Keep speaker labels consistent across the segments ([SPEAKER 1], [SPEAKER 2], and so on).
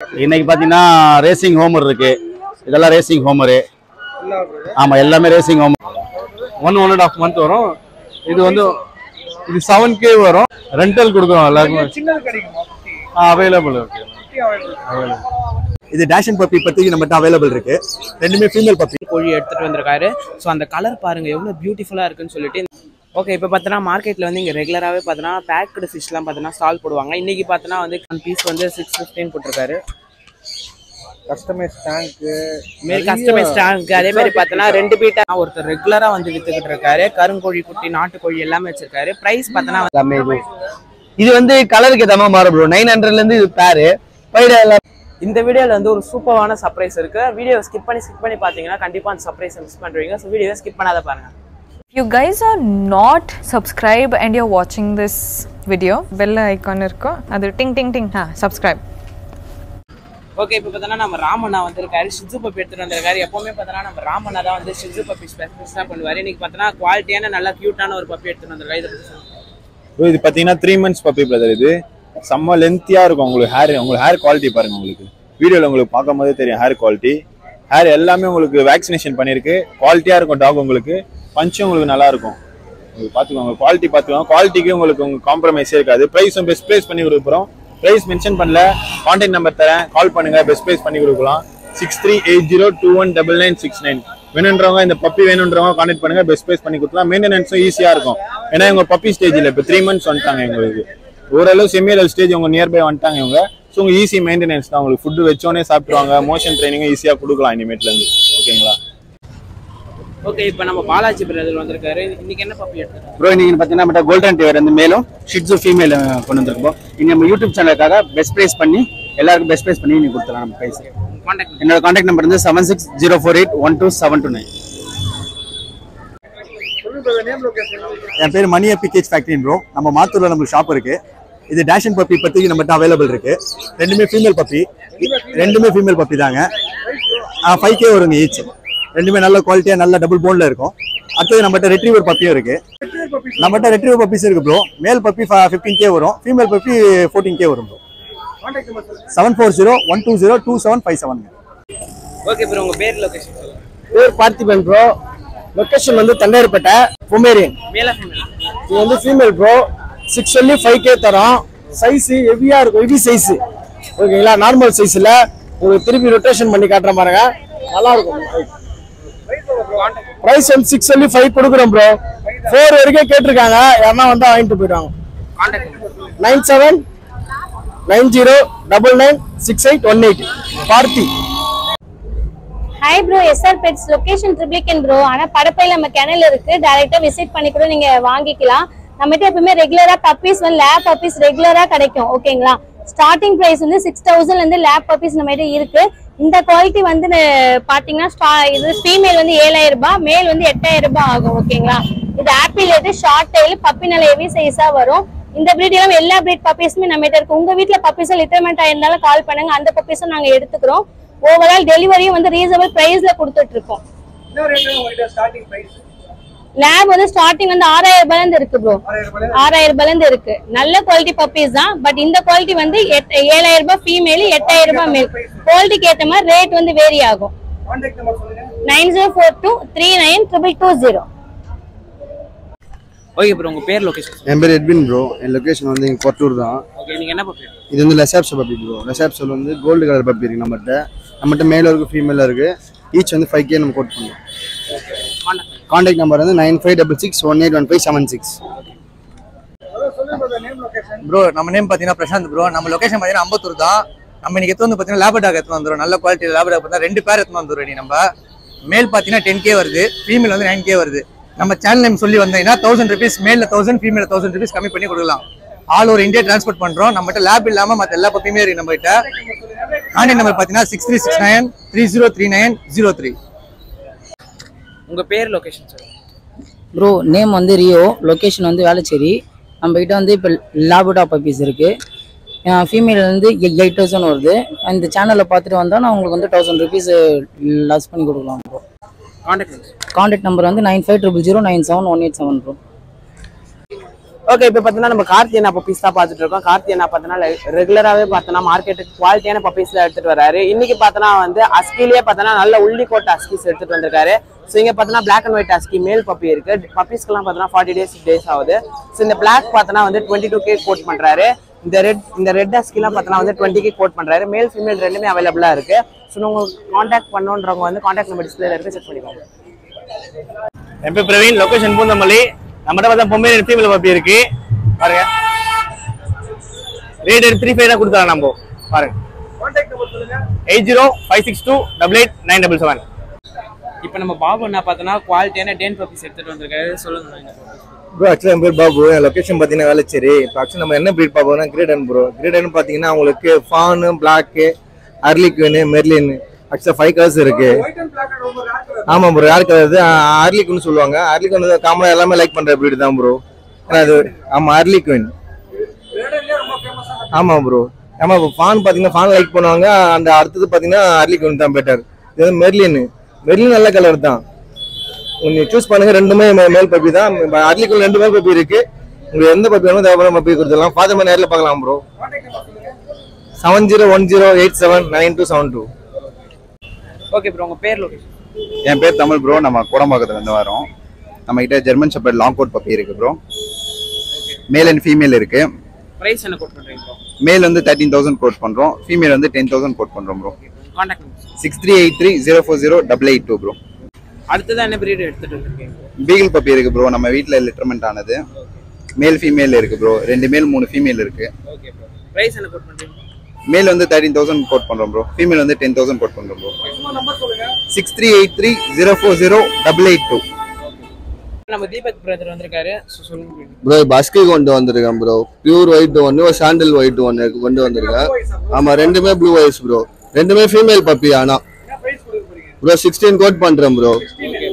[SPEAKER 1] இன்னைக்கு பாத்தீங்கன்னா racing Homer இருக்கு. இதெல்லாம் ரேசிங் ஹோமரு. ஆமா, எல்லாமே ரேசிங் ஹோமர்.
[SPEAKER 2] 1.5 month வரும். இது வந்து இது 7K வரும். ரெண்டல் கொடுக்குறோம் எல்லாருக்குமே.
[SPEAKER 3] சின்னது கிடைக்குமா?
[SPEAKER 2] அவைலபிள் இருக்கு.
[SPEAKER 4] இது டேஷன் பப்பி பத்தி நம்மகிட்ட அவைலபிள் இருக்கு. ரெண்டுமே ஃபீமேல் பப்பி.
[SPEAKER 5] கோழி எடுத்துட்டு வந்திருக்காரு. ஸோ அந்த கலர் பாருங்க எவ்வளோ பியூட்டிஃபுல்லாக இருக்குன்னு சொல்லிட்டு. ஓகே, இப்போ பார்த்தோன்னா மார்க்கெட்டில் வந்து இங்கே ரெகுலராகவே பார்த்தோன்னா பேக்கடு ஃபிஷ்லாம் பார்த்தோன்னா ஸ்டால் போடுவாங்க. இன்றைக்கி பார்த்தோன்னா வந்து பீஸ் வந்து 615 போட்டிருக்காரு.
[SPEAKER 3] கஸ்டமைஸ் டேங்க்கு
[SPEAKER 5] மாரி கஸ்டமைஸ் டேங்க் அதே மாதிரி பார்த்தோன்னா 2 பீட்டா ஒருத்தர் ரெகுலராக வந்து வித்துக்கிட்டு இருக்காரு. கருங்கோழி குட்டி நாட்டுக்கோழி எல்லாமே வச்சிருக்காரு. ப்ரைஸ் பார்த்தோன்னா
[SPEAKER 6] இது வந்து கலருக்கு ஏற்ற மாதிரி மாறும் ப்ரோ. 900ல இருந்து இது பேரு.
[SPEAKER 5] இந்த வீடியோவில் வந்து ஒரு சூப்பரான சர்ப்ரைஸ் இருக்கு. வீடியோ ஸ்கிப் பண்ணி பார்த்தீங்கன்னா கண்டிப்பாக அந்த சர்ப்ரைஸை மிஸ் பண்ணுறீங்க. ஸோ வீடியோவை ஸ்கிப் பண்ணாத பாருங்க.
[SPEAKER 7] If you guys are not subscribed and you're watching this video, bell icon irko adu ting ting ting subscribe.
[SPEAKER 5] Okay, இப்போ பார்த்தோன்னா நம்ம ராமண்ணா வந்திருக்காரு. ஷிட்ஸு பப்பி எடுத்துட்டு வந்திருக்காரு. எப்பவுமே பார்த்தோன்னா நம்ம ராமண்ணா தான் வந்து ஷிட்ஸு பப்பி ஸ்பெஷலாக பண்ணுவார். இன்னைக்கு பார்த்தோன்னா குவாலிட்டியான நல்லா க்யூட்டான ஒரு பப்பி எடுத்துட்டு வந்திருக்காரு.
[SPEAKER 8] இது பார்த்தீங்கன்னா 3 months பப்பி பிரதர். இது செம்ம லென்த்தியா இருக்கும். உங்களுக்கு ஹேர் குவாலிட்டி பாருங்க. உங்களுக்கு வீடியோவில் உங்களுக்கு பார்க்கும் போதே தெரியும் ஹேர் குவாலிட்டி. ஹேர் எல்லாமே உங்களுக்கு வேக்சினேஷன் பண்ணியிருக்கு. குவாலிட்டியா இருக்கும் டாக். உங்களுக்கு பஞ்சும் உங்களுக்கு நல்லா இருக்கும். உங்களுக்கு பார்த்துக்கோங்க, குவாலிட்டி பார்த்துக்கோங்க. குவாலிட்டிக்கு உங்களுக்கு காம்ப்ரமைஸே இருக்காது. ப்ரைஸும் பெஸ்ட் ப்ரைஸ் பண்ணி கொடுக்குறோம். ப்ரைஸ் மென்ஷன் பண்ணல, கான்டாக்ட் நம்பர் தரேன், கால் பண்ணுங்க. பெஸ்ட் ப்ரைஸ் பண்ணி கொடுக்கலாம். 6380219969. வேணுன்றவங்க இந்த பப்பி வேணுன்றவங்க கான்டாக்ட் பண்ணுங்க. பெஸ்ட் ப்ரைஸ் பண்ணி கொடுக்கலாம். மெயின்டெனன்ஸும் ஈஸியா இருக்கும். ஏன்னா இவங்க பப்பி ஸ்டேஜில் இப்போ 3 months வந்துட்டாங்க. எங்களுக்கு ஓரளவு செமியல் ஸ்டேஜ் உங்க நியர்பை வந்துட்டாங்க இவங்க. ஸோ உங்க ஈஸி மெயின்டெனன்ஸ் தான். உங்களுக்கு ஃபுட்டு வச்சோடனே சாப்பிடுவாங்க. மோஷன் ட்ரைனிங்கும் ஈஸியாக கொடுக்கலாம் இனிமேட்ல இருந்து. ஓகேங்களா?
[SPEAKER 5] ஓகே, இப்போ நம்ம பாலாஜி பிரதர் வந்திருக்காரு. இன்னைக்கு என்ன பப்பி எடுத்துருக்கோம்
[SPEAKER 1] ப்ரோ? இன்னைக்கு பார்த்தீங்கன்னா நம்ம கோல்டன் டிவர் வந்து மேலும் ஷிட்ஸு ஃபீமேல் கொண்டு வந்திருக்கோம். இன்னைக்கு நம்ம யூடியூப் சேனலுக்காக பெஸ்ட் ப்ரைஸ் பண்ணி எல்லாருக்கும் பெஸ்ட் ப்ரைஸ் பண்ணி இன்னைக்கு கொடுத்துலாம் நம்ம ப்ரைஸ். என்னோட கான்டாக்ட் நம்பர் வந்து 7604812729.
[SPEAKER 4] என் பேர் மணி பிகேஜ் ஃபேக்டரி ப்ரோ. நம்ம மாத்தூர்ல நமக்கு ஷாப் இருக்கு. இது டேஷன் பப்பி பத்தி நம்மகிட்ட அவைலபிள் இருக்கு. ரெண்டுமே ஃபீமேல் பப்பி தாங்க. 5K வருங்க ஈச். ரெண்டுமே நல்ல குவாலிட்டியா நல்ல டபுள் போன்ல இருக்கும். அடுத்தது நம்மகிட்ட ரெட்ரீவர் பப்பியும் இருக்கு. நம்மகிட்ட ரெட்ரீவர் பப்பீஸ் இருக்கு ப்ரோ. மேல் பப்பி 15K வரும். ஃபீமேல் பப்பி 14K வரும் ப்ரோ. 7401202757.
[SPEAKER 5] ஓகே ப்ரோ, உங்க பேர் லொகேஷன்
[SPEAKER 6] பேர் பார்த்திபன் ப்ரோ. லொகேஷன் வந்து தண்டையார்பேட்டை பொமேரியன்.
[SPEAKER 5] மேல ஃபீமேல்
[SPEAKER 6] இது வந்து ஃபீமேல் ப்ரோ. 6 சொல்லி 5K தரோம். சைஸ் ஹெவியா இருக்கும். ஹெவி சைஸ் ஓகேங்களா? நார்மல் சைஸ்ல உங்களுக்கு திருப்பி ரொட்டேஷன் பண்ணி காட்டுற பாருங்க. நல்லா இருக்கும். பிரைஸ் வந்து 6 சொல்லி 5 கொடுக்குறோம் ப்ரோ. 4 வரைக்கும் கேட்டிருக்காங்க. யாரா வந்தா வாங்கிட்டு போயிடுவாங்க. 9790996818 Parthi.
[SPEAKER 9] Hi bro, SR pets location Triplicane bro. ஆனால் படப்பையில் நம்ம கிணல் இருக்கு. டைரக்டா விசிட் பண்ணி கூட நீங்க வாங்கிக்கலாம். நம்மகிட்ட எப்பவுமே ரெகுலரா பப்பீஸ் வந்து லேப் பப்பீஸ் ரெகுலரா கிடைக்கும். ஓகேங்களா? ஸ்டார்டிங் பிரைஸ் வந்து 6000 இருந்து லேப் பப்பீஸ் நம்மகிட்ட இருக்கு. இந்த குவாலிட்டி வந்து பாத்தீங்கன்னா இது ஃபீமேல் வந்து 7000 ரூபாய், மேல் வந்து 8000 ரூபாய் ஆகும். ஓகேங்களா? இது ஆப்பிள் இது ஷார்ட் டைல் பப்பி நல்ல ஹெவி சைஸா வரும். இந்த பிரீட் எல்லாம் எல்லா பிரீட் பப்பீஸுமே நம்மகிட்ட இருக்கு. உங்க வீட்டுல பப்பீஸ் லிட்டர்மெண்ட் ஆயிருந்தாலும் கால் பண்ணுங்க. அந்த பப்பீஸும் நாங்க எடுத்துக்கிறோம். ஓவரால் டெலிவரியும் வந்து ரீசனபிள் பிரைஸ்ல கொடுத்துட்டு இருக்கோம். லேப் வந்து ஸ்டார்டிங் வந்து 6000 ரூபாயில இருந்து இருக்கு ப்ரோ. 6000 ரூபாயில இருந்து இருக்கு. நல்ல குவாலிட்டி பப்பீஸ் தான். பட் இந்த குவாலிட்டி வந்து 7000 ரூபாய் ஃபீமேல், 8000 ரூபாய் மேல். குவாலிட்டிக்கு ஏற்ற மாதிரி ரேட் வந்து வேரி ஆகும். 9042392220.
[SPEAKER 5] ஓகே ப்ரோ, உங்க பேர் லொகேஷன்?
[SPEAKER 6] என் பேர் எட்வின் ப்ரோ. என் லொகேஷன் வந்து இங்க கொட்டூர் தான்.
[SPEAKER 5] ஓகே, நீங்க என்ன பப்பி?
[SPEAKER 6] இது வந்து லெசாப்ஸ் பப்பி ப்ரோ. லெசாப்ஸ் வந்து கோல்டு கலர் பப்பி இருக்கு நம்மகிட்ட மேல இருக்கு ஃபீமேல இருக்கு. ஈச் வந்து 5K நம்ம கோட் பண்ணுவோம். கான்டாக்ட் நம்பர் வந்து 9566181576.
[SPEAKER 4] ப்ரோ நம்ம நேம் பாத்தீங்கன்னா பிரசாந்த் ப்ரோ. நம்ம லொகேஷன் பாத்தீங்கன்னா அம்பத்தூர் தான். நம்ம இன்னைக்கு எடுத்து வந்து பாத்தீங்கன்னா லேபர் டாக் எடுத்து வந்துடும். நல்ல குவாலிட்டி லேபர் டாக் பார்த்தா 2 பேர் எடுத்து வந்துடும். நம்ம மேல் பாத்தீங்கன்னா 10K வருது, ஃபீமேல் வந்து 9K வருது. நம்ம சேனல் நேம் சொல்லி வந்தீங்கன்னா 1000 rupees, மேல 1000, ஃபீமேல 1000 rupees கம்மி பண்ணி கொடுக்கலாம். ஆல் ஓவர் இந்தியா டிரான்ஸ்போர்ட் பண்றோம். நம்மகிட்ட லேப் இல்லாம மற்ற எல்லா பப்பியுமே இருக்கு நம்மகிட்ட. கான்டாக்ட் நம்பர் பாத்தீங்கன்னா 6369303903.
[SPEAKER 5] உங்க பேர் லொகேஷன் சார்?
[SPEAKER 10] ப்ரோ நேம் வந்து ரியோ. லொகேஷன் வந்து வேளச்சேரி. நம்ம கிட்ட வந்து இப்போ லேபுடா பப்பீஸ் இருக்கு. ஃபீமேல் வந்து 8000 வருது. இந்த சேனலில் பார்த்துட்டு வந்தால் நான் உங்களுக்கு வந்து 1000 rupees லெஸ் பண்ணி கொடுக்கலாம் ப்ரோ. கான்டாக்ட் நம்பர் வந்து 9500097187 ப்ரோ.
[SPEAKER 5] ஓகே, இப்போ பார்த்தீங்கன்னா நம்ம கார்த்தியனா பப்பீஸ் தான் பார்த்துட்டு இருக்கோம். கார்த்தியனா பார்த்தோன்னா ரெகுலராகவே பார்த்தோன்னா மார்க்கெட்டுக்கு குவாலிட்டியான பப்பீஸ்லாம் எடுத்துட்டு வராரு. இன்னைக்கு பார்த்தோன்னா வந்து அஸ்கிலேயே பார்த்தோன்னா நல்ல உள்ளிக்கோட்டை அஸ்கிஸ் எடுத்துட்டு வந்திருக்காரு. ஸோ இங்கே பார்த்தோன்னா black and white அஸ்கி male puppy இருக்கு. பப்பீஸ்க்குலாம் பார்த்தோன்னா 40 days ஆகுது. ஸோ இந்த பிளாக் பார்த்தோன்னா வந்து 22K கோட் பண்றாரு. இந்த ரெட் அஸ்கிலாம் பார்த்தோன்னா வந்து 20K கோட் பண்றாரு. மேல் ஃபீமேல் ரெண்டுமே அவைலபிளா இருக்கு. ஸோ உங்களுக்கு கான்டாக்ட் பண்ணணுன்றவங்க வந்து கான்டாக்ட் நம்பர் டிஸ்பிளேல இருக்கு, செக் பண்ணிக்கோங்க.
[SPEAKER 1] என் பேர் பிரவீன், லொகேஷன் பூந்தமல்லி. நம்மகிட்ட பார்த்தா பொம்மையில ஃபீமேல் பப்பி இருக்கு பாருங்க. ரேட் 35 தான் கொடுத்தாங்க நம்ம பாருங்க. 8056288977.
[SPEAKER 5] இப்போ நம்ம பாபு என்ன பார்த்தோன்னா குவாலிட்டியான டேன் பப்பீஸ் எடுத்துட்டு வந்திருக்காரு. சொல்லுங்க
[SPEAKER 3] ப்ரோ. ஆக்சுவலாக என் பேர் பாபு. என் லொக்கேஷன் பார்த்தீங்கன்னா வேலைச்சேரி. இப்போ ஆக்சுவலி நம்ம என்ன ப்ரீட் பார்ப்போம்னா கிரேடன் ப்ரோ. கிரேடன் பார்த்தீங்கன்னா உங்களுக்கு ஃபானு, பிளாக்கு, அர்லிக்வின், மெர்லின், ஆக்சுவலாக 5 கலர்ஸ் இருக்கு. ஆமாம் ப்ரோ, யார் கலர் இது அர்லிக்வின் சொல்லுவாங்க. அர்லிக்வின் வந்து காமனாக எல்லாமே லைக் பண்ணுற ப்ரீட் தான் ப்ரோ. அது ஆமாம் அர்லிக்வின். ஆமாம் ப்ரோ. ஆமாம் இப்போ ஃபான் பார்த்தீங்கன்னா ஃபான் லைக் பண்ணுவாங்க. அந்த அடுத்தது பார்த்தீங்கன்னா அர்லிக்வின் தான் பெட்டர். இது வந்து மெர்லின். மெர்லின் நல்ல கலர் தான். நீங்க சூஸ் பண்ணுங்க. ரெண்டுமே மேல் பப்பி தான். அர்லிக்குள்ள 2 மேல் பப்பி இருக்கு. உங்களுக்கு எந்த பப்பி வேணும் தேவையான பப்பி கொடுத்துடலாம். ஃபாதர் நேர்ல பார்க்கலாம் ப்ரோ. 7010879272.
[SPEAKER 5] ஓகே ப்ரோ, உங்க பேர் லொகேஷன்?
[SPEAKER 11] என் பேர் தமிழ் ப்ரோ. நம்ம கோடம்பாக்கத்துல இருந்து வரோம். நம்ம கிட்ட German shepherd long coat puppy இருக்கு ப்ரோ. மேல் அண்ட் ஃபீமேல் இருக்கு.
[SPEAKER 5] பிரைஸ் என்ன கோட் பண்றீங்க ப்ரோ?
[SPEAKER 11] மேல் வந்து 13,000 கோட் பண்றோம். ஃபீமேல் வந்து 10,000 கோட் பண்றோம் ப்ரோ.
[SPEAKER 5] Contact number
[SPEAKER 11] 6383040882 bro.
[SPEAKER 5] அடுத்தது என்ன பிரீட் எடுத்துட்டு வந்திருக்கீங்க?
[SPEAKER 11] பீகிள் பப்பி இருக்கு ப்ரோ. நம்ம வீட்ல லிட்டர்மெண்ட் ஆனது. மேல் ஃபீமேல் இருக்கு ப்ரோ. 2 மேல் 3 ஃபீமேல் இருக்கு.
[SPEAKER 5] Okay bro. பிரைஸ் என்ன கோட் பண்றீங்க?
[SPEAKER 11] மேல் வந்து 13,000 கோட் பண்றோம் ப்ரோ. ஃபீமேல் வந்து 10,000 கோட் பண்றோம் ப்ரோ. 6383040882.
[SPEAKER 5] நம்ம தீபக் பிரதர் வந்திருக்காரு. சொல்லுங்க
[SPEAKER 6] ப்ரோ. பஸ்கி கொண்டு வந்திருக்கேன் ப்ரோ. பியூர் ஒயிட் ஒன்று, சாண்டில் ஒயிட் ஒன்று கொண்டு வந்திருக்கேன். ஆமா, ரெண்டுமே ப்ளூ ஐஸ் ப்ரோ. ரெண்டுமே ஃபீமேல் பப்பி. ஆனா ப்ரோ 16 கோட் பண்றேன் ப்ரோ.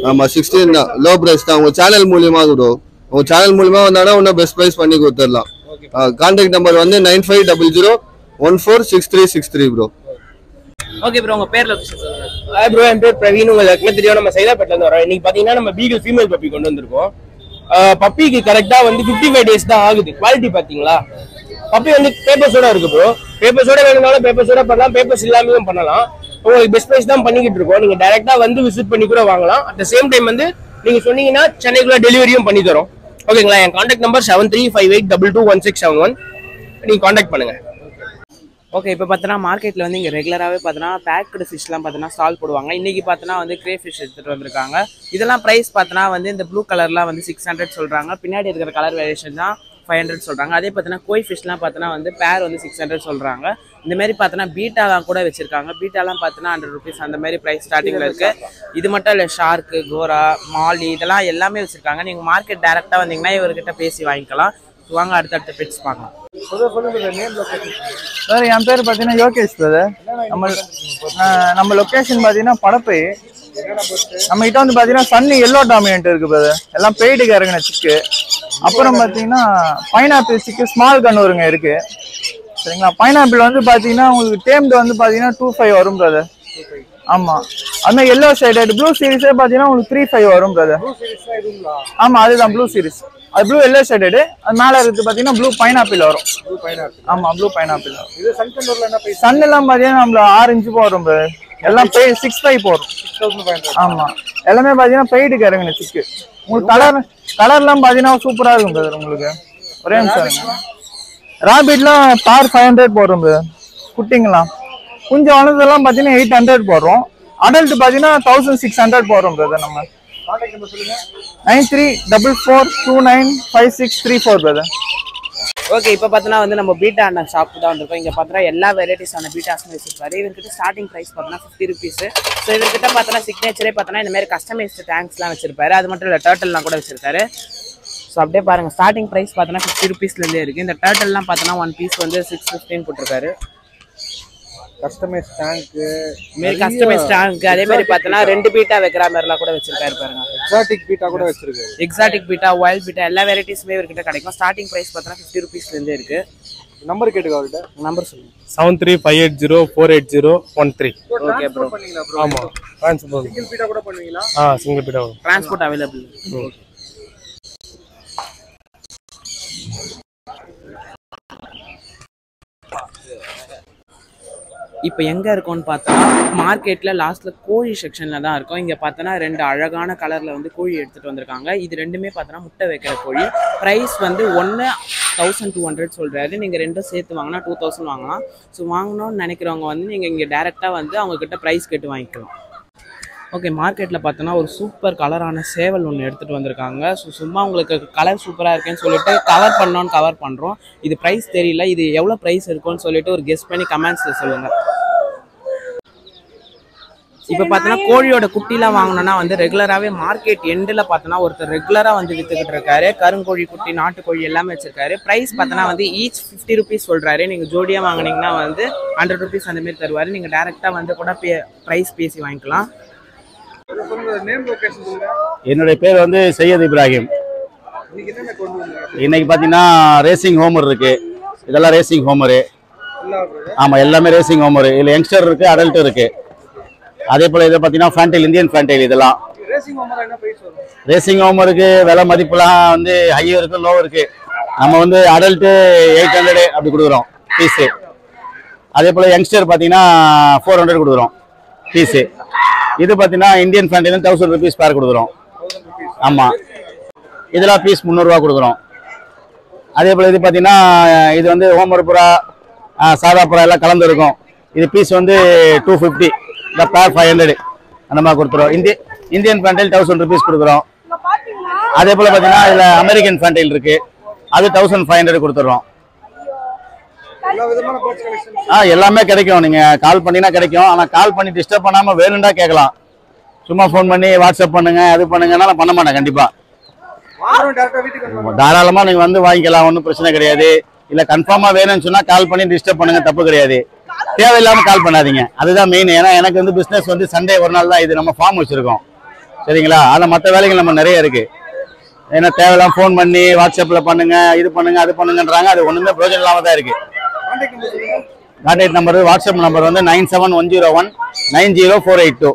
[SPEAKER 6] ஆமா 16 தான். லோ பிரைஸ் தான். உங்க சேனல் மூலியமா ப்ரோ. உங்க சேனல் மூலியமா வந்தானா இன்னும் பெஸ்ட் பிரைஸ் பண்ணி கொடுத்துடலாம். கான்டாக்ட் நம்பர் வந்து 9500146363 ப்ரோ.
[SPEAKER 5] ஓகே ப்ரோ, உங்க பேர் லொகேஷன் சொல்லுங்க.
[SPEAKER 12] ஹாய் ப்ரோ, என் பேர் பிரவீன். உங்களுக்கு தெரியும் நம்ம சைதாப்பேட்ல இருந்து வரோம். இன்னைக்கு பாத்தீங்கன்னா நம்ம பீகிள் ஃபீமேல் பப்பி கொண்டு வந்திருக்கோம். பப்பிக்கு கரெக்டா வந்து 55 days தான் ஆகுது. குவாலிட்டி பாத்தீங்களா? பப்பி வந்து பேப்பர்ஸோட இருக்கு ப்ரோ. பேப்பர்ஸோட வேணும்னாலும் பேப்பர்ஸோட பண்ணலாம், பேப்பர்ஸ் இல்லாமலும் பண்ணலாம். உங்களுக்கு பெஸ்ட் பிரைஸ் தான் பண்ணிக்கிட்டு இருக்கோம். நீங்க டைரக்டா வந்து விசிட் பண்ணி கூட வாங்கலாம். அட் த சேம் டைம் வந்து நீங்க சொன்னீங்கன்னா சென்னைக்குள்ள டெலிவரியும் பண்ணி தரோம். ஓகேங்களா? என் கான்டாக்ட் நம்பர் 7358221671. நீங்க கான்டாக்ட் பண்ணுங்க.
[SPEAKER 5] ஓகே, இப்போ பார்த்தோன்னா மார்க்கெட்டில் வந்து இங்கே ரெகுலராகவே பார்த்தோன்னா பேக்கடு ஃபிஷ்லாம் பார்த்தோன்னா ஸ்டால் போடுவாங்க. இன்றைக்கி பார்த்தோன்னா வந்து கிரே ஃபிஷ் எடுத்துகிட்டு வந்திருக்காங்க. இதெல்லாம் ப்ரைஸ் பார்த்தோன்னா வந்து இந்த ப்ளூ கலர்லாம் வந்து 600 சொல்கிறாங்க. பின்னாடி இருக்கிற கலர் வேரியேஷன் தான் 500 சொல்கிறாங்க. அதே பார்த்தோன்னா கோய் ஃபிஷ்லாம் பார்த்தோன்னா வந்து பேர் வந்து 600 சொல்கிறாங்க. இந்தமாரி பார்த்தோன்னா பீட்டாலாம் கூட வச்சுருக்காங்க. பீட்டாலாம் பார்த்தோன்னா 100 rupees அந்த மாதிரி ப்ரைஸ் ஸ்டார்டிங்கில் இருக்குது. இது மட்டும் இல்லை, ஷார்க்கு, கோரா, மாலி இதெல்லாம் எல்லாமே வச்சுருக்காங்க. நீங்கள் மார்க்கெட் டேரெக்டாக வந்தீங்கன்னா இவர்கிட்ட பேசி வாங்கிக்கலாம். வாங்க அடுத்தடுத்த பெட்ஸ் பார்க்கலாம்.
[SPEAKER 13] சார், என் பேர் பார்த்தீங்கன்னா யோகேஷ் பிரதர். நம்ம லொக்கேஷன் பார்த்தீங்கன்னா படப்பை. நம்ம கிட்ட வந்து பார்த்தீங்கன்னா சன்னி எல்லோ டாமினன்ட் இருக்கு பிரதர். எல்லாம் பெய்டுக்கு இறங்கின சிக்கு. அப்புறம் பார்த்தீங்கன்னா பைனாப்பிள் சிக்கு ஸ்மால் கண்ணூருங்க இருக்கு. சரிங்களா? பைனாப்பிள் வந்து பார்த்தீங்கன்னா உங்களுக்கு டேம்டு வந்து பார்த்தீங்கன்னா 25 வரும் பிரதர். ஆமாம், அதுமாதிரி எல்லோ ஷேடட் ப்ளூ சீரிஸே பார்த்தீங்கன்னா உங்களுக்கு 35 வரும் பிரதர். ஆமாம், அதுதான் ப்ளூ சீரிஸ். அது ப்ளூ எல்லோ ஷேடடு. அது மேலே இருக்குது பார்த்தீங்கன்னா ப்ளூ பைனாப்பிள் வரும். ஆமாம், ப்ளூ பைனாப்பிள் வரும். சன் எல்லாம் பார்த்தீங்கன்னா நம்மள 6 inch வரும் பிரதர். எல்லாம் 6.5 வரும். ஆமாம், எல்லாமே பார்த்தீங்கன்னா பெய்டுக்கு இறங்குன சிக்கு. உங்களுக்கு கலர்லாம் பார்த்தீங்கன்னா சூப்பராக இருக்கும் பிரதர். உங்களுக்கு ஒரே நிமிஷம். ராபிட்லாம் பார் 500 போடுறோம் பிரதர். குட்டிங்கலாம் கொஞ்சம் வளர்ந்ததெல்லாம் பார்த்தீங்கன்னா 800 போடுறோம். அடல்ட் பார்த்தீங்கன்னா 1600 போடுறோம் பிரதர். நம்ம 9344295634 பிரதர்.
[SPEAKER 5] ஓகே, இப்போ பார்த்தோன்னா வந்து நம்ம பீட்டா அண்ணன் ஷாப் தான் வந்திருக்கோம். இங்கே பார்த்தோன்னா எல்லா வெரைட்டிஸான பீட்டாஸுமே வச்சிருப்பாரு. இவர்கிட்ட ஸ்டார்டிங் ப்ரைஸ் பார்த்தோன்னா 50 rupees. ஸோ இவர்கிட்ட பார்த்தோன்னா சிக்னேச்சரே பார்த்தோன்னா இந்த மாதிரி கஸ்டமைஸ்டு டேங்க்ஸ்லாம் வச்சிருப்பாரு. அது மட்டும் இல்லை, டர்ட்டல்லாம் கூட வச்சிருக்காரு. ஸோ அப்படியே பாருங்கள், ஸ்டார்டிங் ப்ரைஸ் பார்த்தோன்னா 50 rupeesலேருந்தே இருக்குது. இந்த டர்ட்டல்லாம் பார்த்தோன்னா 1 piece வந்து 615 போட்டிருக்காரு.
[SPEAKER 13] கஸ்டமைஸ் டேங்க்கு
[SPEAKER 5] மேல் கஸ்டமைஸ் டேங்க் அதே மாதிரி பார்த்தோன்னா 2 பீட்டா வைக்கிற மாதிரிலாம் கூட வச்சிருக்காரு பாருங்க.
[SPEAKER 13] எக்ஸாட்டிக் பீட்டா கூட வச்சிருக்காரு.
[SPEAKER 5] எக்ஸாட்டிக் பீட்டா, வைல்ட் பீட்டா எல்லா வெரைட்டிஸுமே இவர்கிட்ட கிடைக்கும். ஸ்டார்டிங் ப்ரைஸ் பார்த்தோன்னா 50 rupeesலேருந்தே இருக்கு.
[SPEAKER 13] நம்பர் கேட்டுக்கோ அவர்கிட்ட.
[SPEAKER 5] நம்பர் சொல்லுங்க.
[SPEAKER 12] 7358048013.
[SPEAKER 5] Okay bro.
[SPEAKER 12] ஆமா, ட்ரான்ஸ்போர்ட்
[SPEAKER 13] சிங்கிள் பீட்டா கூட பண்ணுவீங்களா?
[SPEAKER 12] Single beta
[SPEAKER 5] transport available. இப்போ எங்கே இருக்கோம்னு பார்த்தா மார்க்கெட்டில் லாஸ்ட்டில் கோழி செக்ஷனில் தான் இருக்கும். இங்கே பார்த்தோன்னா 2 அழகான கலரில் வந்து கோழி எடுத்துகிட்டு வந்திருக்காங்க. இது ரெண்டுமே பார்த்தோன்னா முட்டை வைக்கிற கோழி. ப்ரைஸ் வந்து 1200 சொல்கிறாரு. நீங்கள் ரெண்டும் சேர்த்து வாங்கினா 2000 வாங்கலாம். ஸோ வாங்கணும்னு நினைக்கிறவங்க வந்து நீங்கள் இங்கே டேரெக்டாக வந்து அவங்கக்கிட்ட ப்ரைஸ் கேட்டு வாங்கிக்கலாம். ஓகே, மார்க்கெட்டில் பார்த்தோன்னா ஒரு சூப்பர் கலரான சேவல் ஒன்று எடுத்துகிட்டு வந்திருக்காங்க. ஸோ சும்மா உங்களுக்கு கலர் சூப்பராக இருக்கேன்னு சொல்லிட்டு கவர் கவர் பண்ணுறோம். இது ப்ரைஸ் தெரியல, இது எவ்வளோ ப்ரைஸ் இருக்கும்னு சொல்லிட்டு ஒரு கெஸ் பண்ணி கமெண்ட்ஸில் சொல்லுங்கள். இப்போ பார்த்தோன்னா கோழியோட குட்டிலாம் வாங்கினோன்னா வந்து ரெகுலராகவே மார்க்கெட் எண்டில் பார்த்தோன்னா ஒருத்தர் ரெகுலராக வந்து விற்றுக்கிட்டு இருக்காரு. கருங்கோழி குட்டி, நாட்டுக்கோழி எல்லாமே வச்சிருக்காரு. ப்ரைஸ் பார்த்தோன்னா வந்து ஈச் 50 ருபீஸ் சொல்கிறாரு. நீங்கள் ஜோடியாக வாங்கினீங்கன்னா வந்து 100 ருபீஸ் அந்தமாரி தருவார். நீங்கள் டேரெக்டாக வந்து கூட ப்ரைஸ் பேசி வாங்கிக்கலாம்.
[SPEAKER 14] என்னுடைய பேர் வந்து சையத் இப்ராஹிம். இன்னைக்கு பார்த்தீங்கன்னா ரேசிங் ஹோமர் இருக்கு. இதெல்லாம் ரேசிங் ஹோமரு. ஆமாம், எல்லாமே ரேசிங் ஹோமரு. இதில் யங்ஸ்டர் இருக்கு, அடல்ட் இருக்கு. அதே போல் இதை பார்த்தீங்கன்னா ஃபேன்டைல், இந்தியன் ஃபேன்டைல். இதெல்லாம் ரேசிங் ஹோமருக்கு விலை மதிப்புலாம் வந்து ஹையும் இருக்கு, லோ இருக்கு. நம்ம வந்து அடல்ட்டு 800 அப்படி கொடுக்குறோம் பீஸு. அதே போல் யங்ஸ்டர் பார்த்தீங்கன்னா 400 கொடுக்குறோம் பீஸு. இது பார்த்தீங்கன்னா இந்தியன் ஃபேன்டைல் 1000 ருபீஸ் பேர் கொடுக்குறோம். ஆமாம், இதெல்லாம் பீஸ் 300 ரூபா கொடுக்குறோம். அதே போல் இது பார்த்தீங்கன்னா இது வந்து ஹோமர் புறா, சாதா புறா எல்லாம் கலந்து இருக்கும். இது பீஸ் வந்து 250, இந்த பேர் 500 அந்த மாதிரி கொடுத்துருவோம். இந்தியன் ஃபேன்டைல் 1000 ருபீஸ் கொடுக்குறோம். அதே போல் பார்த்தீங்கன்னா இதில் அமெரிக்கன் ஃபேன்டைல் இருக்குது, அது 1500 கொடுத்துட்றோம். எல்லாமே கிடைக்கும். நீங்கள் கால் பண்ணினா கிடைக்கும். ஆனால் கால் பண்ணி டிஸ்டர்ப் பண்ணாமல் வேணும்டா கேட்கலாம். சும்மா ஃபோன் பண்ணி வாட்ஸ்அப் பண்ணுங்க, அது பண்ணுங்கன்னா நான் பண்ண மாட்டேன். கண்டிப்பாக தாராளமாக நீங்கள் வந்து வாங்கிக்கலாம், ஒன்றும் பிரச்சனை கிடையாது. இல்லை கன்ஃபார்மாக வேணும்னு சொன்னால் கால் பண்ணி டிஸ்டர்ப் பண்ணுங்க, தப்பு கிடையாது. தேவையில்லாமல் கால் பண்ணாதீங்க, அதுதான் மெயின். ஏன்னா எனக்கு வந்து பிஸ்னஸ் வந்து சண்டே ஒரு நாள் தான். இது நம்ம ஃபார்ம் வச்சுருக்கோம், சரிங்களா? அதில் மற்ற வேலைகள் நம்ம நிறைய இருக்குது. ஏன்னா தேவையில்லாமல் ஃபோன் பண்ணி வாட்ஸ்அப்பில் பண்ணுங்க, இது பண்ணுங்க, அது பண்ணுங்கன்றாங்க. அது ஒன்றுமே பிரயோஜனம் இல்லாமல் தான் இருக்குது. கான்டாக்ட் நம்பர், வாட்ஸ்அப் நம்பர் வந்து 9710190482.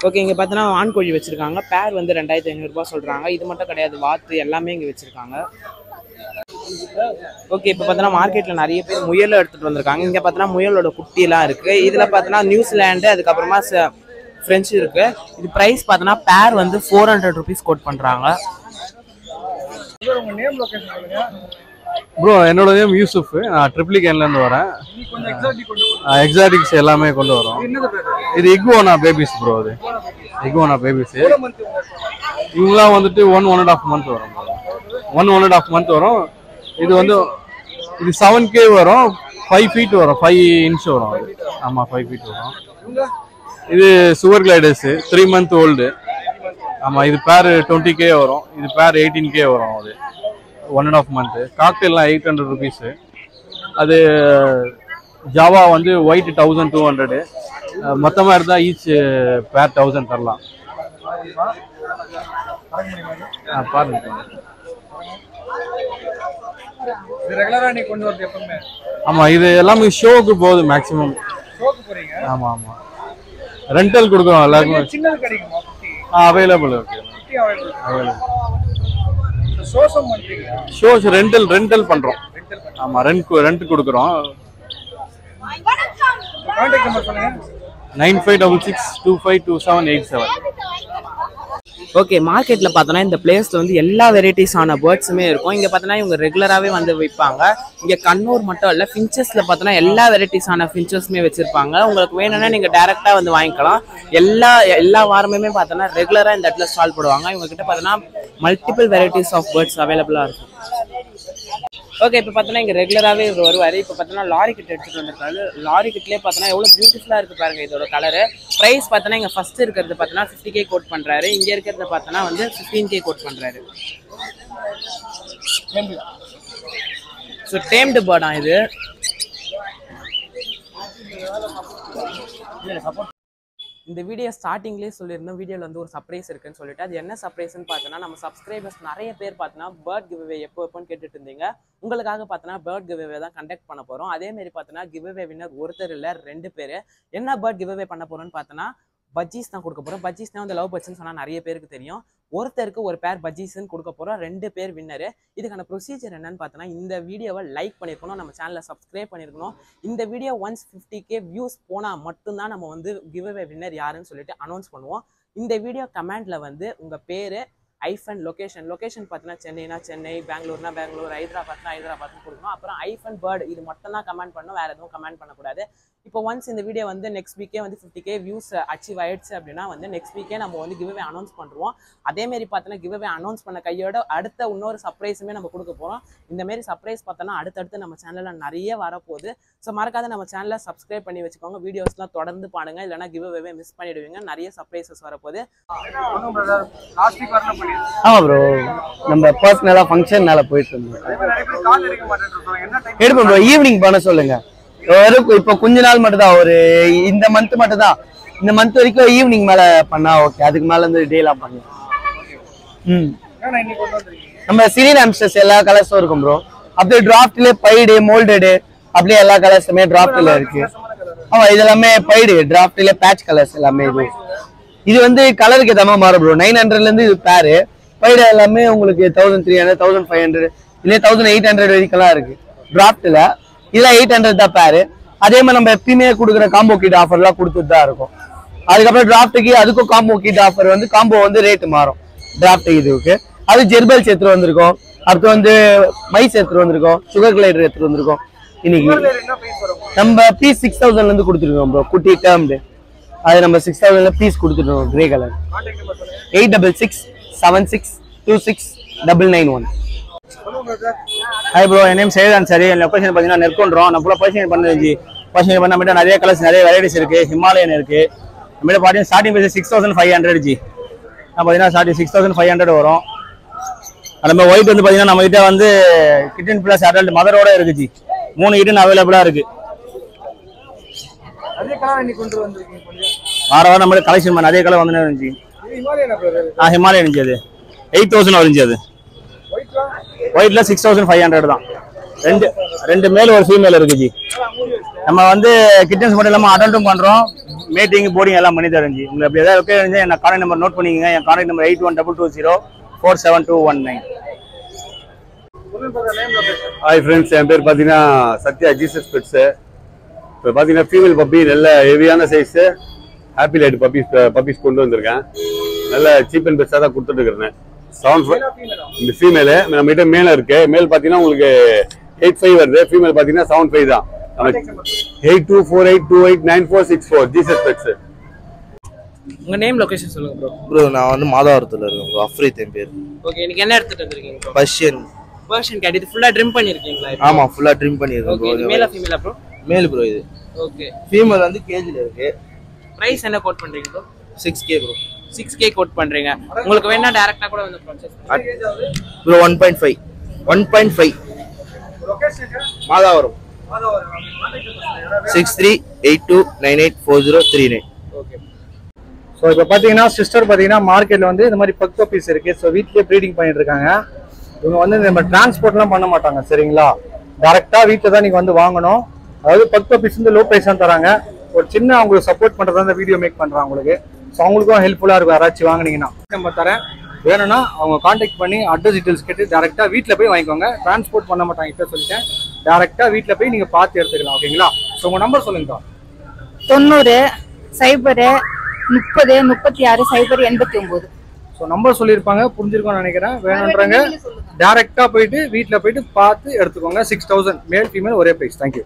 [SPEAKER 5] ஓகே, இங்கே பார்த்தோன்னா ஆண்கோழி வச்சுருக்காங்க. பேர் வந்து 2500 ரூபா சொல்கிறாங்க. இது மட்டும் கிடையாது, வாத்து எல்லாமே இங்கே வச்சுருக்காங்க. ஓகே, இப்போ பார்த்தோன்னா மார்க்கெட்டில் நிறைய பேர் முயலும் எடுத்துகிட்டு வந்திருக்காங்க. இங்கே பார்த்தோன்னா முயலோட குட்டிலாம் இருக்குது. இதில் பார்த்தோன்னா நியூசிலாண்டு, அதுக்கப்புறமா ஃப்ரெஞ்சு இருக்குது. இது ப்ரைஸ் பார்த்தோன்னா பேர் வந்து 400 ருபீஸ் கோட் பண்ணுறாங்க.
[SPEAKER 2] ப்ரோ, என்னோட நேம் யூசுஃப். நான் ட்ரிப்ளிகேன்லேருந்து வரேன். எக்ஸாட்டிக்ஸ் எல்லாமே கொண்டு வரோம். இது இக்வோனா பேபிஸ் ப்ரோ. அது இக்வோனா பேபிஸ். இவங்களாம் வந்துட்டு 1.5 மந்த் வரும். 1.5 மந்த் வரும். இது வந்து இது 7K வரும். 5 ஃபீட் வரும், 5 இன்ச் வரும். அது ஆமாம், 5 ஃபீட் வரும். இது சுவர் கிளைடர்ஸு, 3 மந்த் ஓல்டு. ஆமாம், இது பேர் 20K வரும். இது பேர் 18K வரும். அது 1.5 மந்த்து. காக்டெல்லாம் 800 ருபீஸு. அது ஜாவா வந்து ஒயிட் 1200. மொத்தமாக இருந்தால் ஈச் பேர் 1000 தரலாம். பாருங்க. ஆமாம், இது எல்லாமே ஷோக்கு போகுது மேக்ஸிமம். ஆமாம் ஆமாம், ரெண்டல் கொடுக்குறோம் எல்லாருக்குமே. அவைலபிள் இருக்கு. ஷோஸ் ரெண்டல் பண்றோம். ஆமா, ரெண்ட் கொடுக்குறோம். 9566252787.
[SPEAKER 5] ஓகே, மார்க்கெட்டில் பார்த்தோன்னா இந்த பிளேஸில் வந்து எல்லா வெரைட்டிஸான பேர்ட்ஸுமே இருக்கும். இங்கே பார்த்தோன்னா இவங்க ரெகுலராகவே வந்து விற்பாங்க. இங்கே கண்ணூர் மட்டும் இல்லை, ஃபின்ச்சஸில் பார்த்தோன்னா எல்லா வெரைட்டிஸான ஃபின்ச்சஸுமே வச்சுருப்பாங்க. உங்களுக்கு வேணும்னா நீங்கள் டேரெக்டாக வந்து வாங்கிக்கலாம். எல்லா வாரமுமே பார்த்தோன்னா ரெகுலராக இந்த இடத்துல ஸ்டால் போடுவாங்க. இவங்ககிட்ட பார்த்தோன்னா மல்டிபிள் வெரைட்டிஸ் ஆஃப் பேர்ட்ஸ் அவைலபிளாக இருக்கும். ஓகே, இப்போ பார்த்தோன்னா இங்கே ரெகுலராகவே இவர் வருவார். இப்போ பார்த்தோன்னா லாரி கிட்ட எடுத்துகிட்டு வந்திருக்காரு. லாரி கிட்டே பார்த்தோன்னா எவ்வளோ பியூட்டிஃபுல்லாக இருக்குது பாருங்கள் இதோட கலரு. ப்ரைஸ் பார்த்தோன்னா இங்கே ஃபஸ்ட்டு இருக்கிறது பார்த்தோன்னா 50K கோட் பண்ணுறாரு. இங்கே இருக்கிறத பார்த்தோன்னா வந்து 15K கோட் பண்ணுறாரு. ஸோ டேம்டு பேர்டா இது. இந்த வீடியோ ஸ்டார்டிங்லேயே சொல்லியிருந்தோம், வீடியோவில் வந்து ஒரு சர்ப்ரைஸ் இருக்குன்னு சொல்லிட்டு. அது என்ன சர்ப்ரைஸ்ன்னு பார்த்தோன்னா, நம்ம சப்ஸ்கிரைபர்ஸ் நிறைய பேர் பார்த்தோன்னா பேர்ட் கிவ்அவே எப்போன்னு கேட்டுட்டு இருந்தீங்க. உங்களுக்காக பார்த்தோன்னா பேர்ட் கிவ்அவே தான் கண்டக்ட் பண்ண போகிறோம். அதேமாரி பார்த்தோன்னா கிவ்அவே வின்னர் ஒருத்தர் இல்லை, 2 பேர். என்ன பேர்ட் கிவ்அவே பண்ண போகிறோன்னு பார்த்தோன்னா பஜ்ஜீஸ் தான் கொடுக்க போகிறோம். பஜ்ஜீஸ்னால் வந்து லவ் பர்ட்ஸ்ன்னு சொன்னால் நிறைய பேருக்கு தெரியும். ஒருத்தருக்கு ஒரு பேர் பஜ்ஜீஸ்ன்னு கொடுக்க போகிறோம். 2 பேர் வின்னரு. இதுக்கான ப்ரொசீஜர் என்னன்னு பார்த்தோன்னா, இந்த வீடியோவை லைக் பண்ணியிருக்கணும், நம்ம சேனலை சப்ஸ்கிரைப் பண்ணியிருக்கணும். இந்த வீடியோ ஒன்ஸ் 50K வியூஸ் போனால் மட்டும்தான் நம்ம வந்து கிவ் அவே வின்னர் யாருன்னு சொல்லிட்டு அனௌன்ஸ் பண்ணுவோம். இந்த வீடியோ கமெண்ட்ல வந்து உங்கள் பேர் ஐஃபன் லொகேஷன் பார்த்தீங்கன்னா சென்னைனா சென்னை, பெங்களூர்னா பெங்களூர், ஹைதராபாத்னா ஹைதராபாத்னு கொடுக்கணும். அப்புறம் ஐஃபன் பேர்டு இது மட்டும் தான் கமெண்ட் பண்ணணும், வேறு எதுவும் கமெண்ட் பண்ணக்கூடாது. இப்போ ஒன்ஸ் இந்த வீடியோ வந்து நெக்ஸ்ட் வீக்கே வந்து 50K வியூஸ் அச்சீவ் ஆயிடுச்சு அப்படின்னா வந்து நெக்ஸ்ட் வீக்கே நம்ம வந்து கிவ் அவே அனௌன்ஸ் பண்ணுவோம். அதேமாரி பார்த்தோன்னா கிவ் அவே அனௌன்ஸ் பண்ண கையோட அடுத்த இன்னொரு சர்ப்ரைஸுமே நம்ம கொடுக்க போகிறோம். இந்தமாரி சர்ப்ரைஸ் பார்த்தோன்னா அடுத்தடுத்து நம்ம சேனலில் நிறைய வரப்போகுது. ஸோ மறக்காத நம்ம சேனலை சப்ஸ்கிரைப் பண்ணி வச்சுக்கோங்க. வீடியோஸ்லாம் தொடர்ந்து பாருங்க, இல்லைனா கிவ் அவே மிஸ் பண்ணிடுவீங்க. நிறைய சர்ப்ரைசஸ் வரப்போகுது.
[SPEAKER 15] ஆமா ப்ரோ, நம்ம பர்சனலா ஃபங்க்ஷன்னால போயிட்டு இருந்தோம். எடுப்போம் ப்ரோ, ஈவினிங் பண்ண சொல்லுங்க. இப்போ கொஞ்ச நாள் மட்டும் தான், ஒரு இந்த மந்த் மட்டும் தான். இந்த மந்த் வரைக்கும் ஈவினிங் மேல பண்ணா ஓகே, அதுக்கு மேல இருந்து டேலாம் பண்ணலாம். நம்ம சிரியன் ஹாம்ஸ்டர்ஸ் எல்லா கலர்ஸும் இருக்கும் ப்ரோ. அப்படியே டிராஃப்ட்ல பைடு, மோல்டடு, அப்படியே எல்லா கலர்ஸுமே டிராஃப்ட்ல இருக்கு. ஆமா, இது எல்லாமே பைடு, டிராஃப்ட்ல பேட்ச் கலர்ஸ் எல்லாமே. இது வந்து கலருக்கு ஏற்ற மாதிரி மாறும் ப்ரோ. 900ல இருந்து இது பேரு. பைடு எல்லாமே உங்களுக்கு 1300, 1500, இல்ல 1800 வரைக்கும் இருக்கு டிராஃப்ட்ல. இதெல்லாம் 800 தான் பேரு. அதே மாதிரி நம்ம எப்பயுமே கொடுக்குற காம்போ கிட் ஆஃபர்லாம் கொடுத்துட்டு தான் இருக்கும். அதுக்கப்புறம் டிராஃப்ட்டுக்கு அதுக்கும் காம்போ கிட் ஆஃபர் வந்து காம்போ வந்து ரேட்டு மாறும். டிராஃப்ட் இதுக்கு அது ஜெர்பல்ஸ் எடுத்துட்டு வந்திருக்கோம், அடுத்து வந்து மைஸ் எடுத்துட்டு வந்திருக்கோம், சுகர் கிளைடர் எடுத்துட்டு வந்திருக்கோம். இன்னைக்கு நம்ம பீஸ் 6000ல இருந்து கொடுத்துருக்கோம் ப்ரோ, குட்டி டேர்ம்டு. அது நம்ம 6000ல பீஸ் கொடுத்துருக்கோம், கிரே கலர். 8666269991.
[SPEAKER 16] ஹாய் ப்ரோ, என் நேம் சையத் அன்சாரி. என் லொக்கேஷன் பார்த்தீங்கன்னா நெற்கொன்றோம். நான் ஃபுல்லாக பர்சேஸ் பண்ணிருந்துச்சு. பர்சேஸ் பண்ண மட்டும் நிறைய கலர்ஸ், நிறைய வெரைட்டிஸ் இருக்கு. ஹிமாலயன் இருக்கு. நம்மகிட்ட பார்த்தீங்கன்னா ஸ்டார்டிங் ப்ரைஸ் 6500 ஜி. பார்த்தீங்கன்னா 6500 வரும். நம்ம ஒயிட் வந்து பார்த்தீங்கன்னா நம்மகிட்ட வந்து கிட்டன் பிளஸ் அடல்ட் மதரோட இருக்கு ஜி. 3 கிட்டன் அவைலபிளாக இருக்கு. வார வாரம் நம்மளுக்கு கலெக்ஷன் பண்ண அதே கலர் வந்து இருந்துச்சு. ஹிமாலயன் இருந்துச்சு. அது 8000 வருந்துச்சு. அது ஒயிட்ல 6500 தான். ரெண்டு மேல் ஒரு ஃபீமேல் இருக்கு ஜி. நம்ம வந்து கிட்டன்ஸ் மட்டும் இல்லாமல் அடல்ட்டும் பண்றோம், மேட்டிங் போர்டிங் எல்லாம் பண்ணி தரேன் ஜி. உங்களுக்கு அப்படி ஏதாவது ஓகே இருந்தால் என் கான்டாக்ட் நம்பர் நோட் பண்ணிக்கங்க. என் கான்டாக்ட் நம்பர் 8122047219.
[SPEAKER 17] ஹாய் ஃப்ரெண்ட்ஸ், என் பேர் பார்த்தீங்கன்னா சத்யா ஜீசஸ் பெட்ஸு. இப்போ பார்த்தீங்கன்னா ஃபீமேல் பப்பி நல்ல ஹெவியான சைஸு ஹாப்பி லைட் பப்பீஸ் கொண்டு வந்திருக்கேன். நல்ல சீப் அண்ட் பெஸ்ட்டாக தான் கொடுத்துட்டு இருக்கிறேன். 75 இந்த ஃபீமேலு நம்மகிட்ட மேல இருக்கு. மேல் பார்த்தீங்கன்னா உங்களுக்கு 85 வருது, ஃபீமேல் பார்த்தீங்கன்னா 75 தான். 8248289464 ஜீசஸ் பெட்ஸ்.
[SPEAKER 5] உங்க நேம் லொகேஷன் சொல்லுங்க ப்ரோ.
[SPEAKER 18] ப்ரோ நான் வந்து மாதாவரத்துல இருக்கேன் ப்ரோ. அஃப்ரீத் என் பேர்.
[SPEAKER 5] ஓகே, இன்னைக்கு என்ன எடுத்துட்டு வந்திருக்கீங்க ப்ரோ? Persian gate. இது ஃபுல்லா ட்ரிம் பண்ணிருக்கீங்களா?
[SPEAKER 18] ஆமா, ஃபுல்லா ட்ரிம் பண்ணிருக்கேன் ப்ரோ.
[SPEAKER 5] இது மேலா ஃபீமேலா ப்ரோ?
[SPEAKER 18] மேல் ப்ரோ இது.
[SPEAKER 5] ஓகே,
[SPEAKER 18] ஃபீமேல் வந்து கேஜ்ல இருக்கு.
[SPEAKER 5] பிரைஸ் என்ன கோட் பண்றீங்க bro?
[SPEAKER 18] 6K bro.
[SPEAKER 5] 6K code பண்றீங்க. உங்களுக்கு வேணா டைரக்ட்டா கூட வந்து purchase
[SPEAKER 18] bro. 1.5 location Madhavaram 6382984039.
[SPEAKER 13] Okay. So இப்போ பார்த்தீங்கன்னா சிஸ்டர் பார்த்தீங்கன்னா மார்க்கெட்டில் வந்து இந்த மாதிரி பக் பப்பீஸ் இருக்குது. ஸோ வீட்லேயே ப்ரீடிங் பண்ணிட்டு இருக்காங்க. இவங்க வந்து நம்ம டிரான்ஸ்போர்ட்லாம் பண்ண மாட்டாங்க, சரிங்களா? டேரெக்டாக வீட்டில் தான் நீங்கள் வந்து வாங்கணும். அதாவது பக் பப்பீஸ் வந்து லோ ப்ரைஸ் தான் தராங்க. ஒரு சின்ன அவங்களுக்கு சப்போர்ட் பண்ணுறதா இந்த வீடியோ மேக் பண்ணுறாங்க உங்களுக்கு. ஸோ அவங்களுக்கும் ஹெல்ப்ஃபுல்லாக இருக்கும். யாராச்சும் வாங்கினீங்கன்னா நம்ம தரேன். வேணும்னா அவங்க காண்டாக்ட் பண்ணி அட்ரஸ் டீட்டெயில்ஸ் கேட்டு டேரெக்டாக வீட்டில் போய் வாங்கிக்கோங்க. டிரான்ஸ்போர்ட் பண்ண மாட்டாங்க, இப்போ சொல்லிட்டேன். டேரெக்டாக வீட்டில் போய் நீங்கள் பார்த்து எடுத்துக்கலாம், ஓகேங்களா? ஸோ உங்கள் நம்பர் சொல்லுங்கக்கா.
[SPEAKER 19] 90 0 30 36 089.
[SPEAKER 13] ஸோ நம்பர் சொல்லியிருப்பாங்க, புரிஞ்சிருக்கோம்னு நினைக்கிறேன். வேணுன்றவங்க டேரெக்டாக போயிட்டு வீட்டில் போயிட்டு பார்த்து எடுத்துக்கோங்க. 6000 மேல் ஃபீமேல் ஒரே ப்ரைஸ். தேங்க்யூ.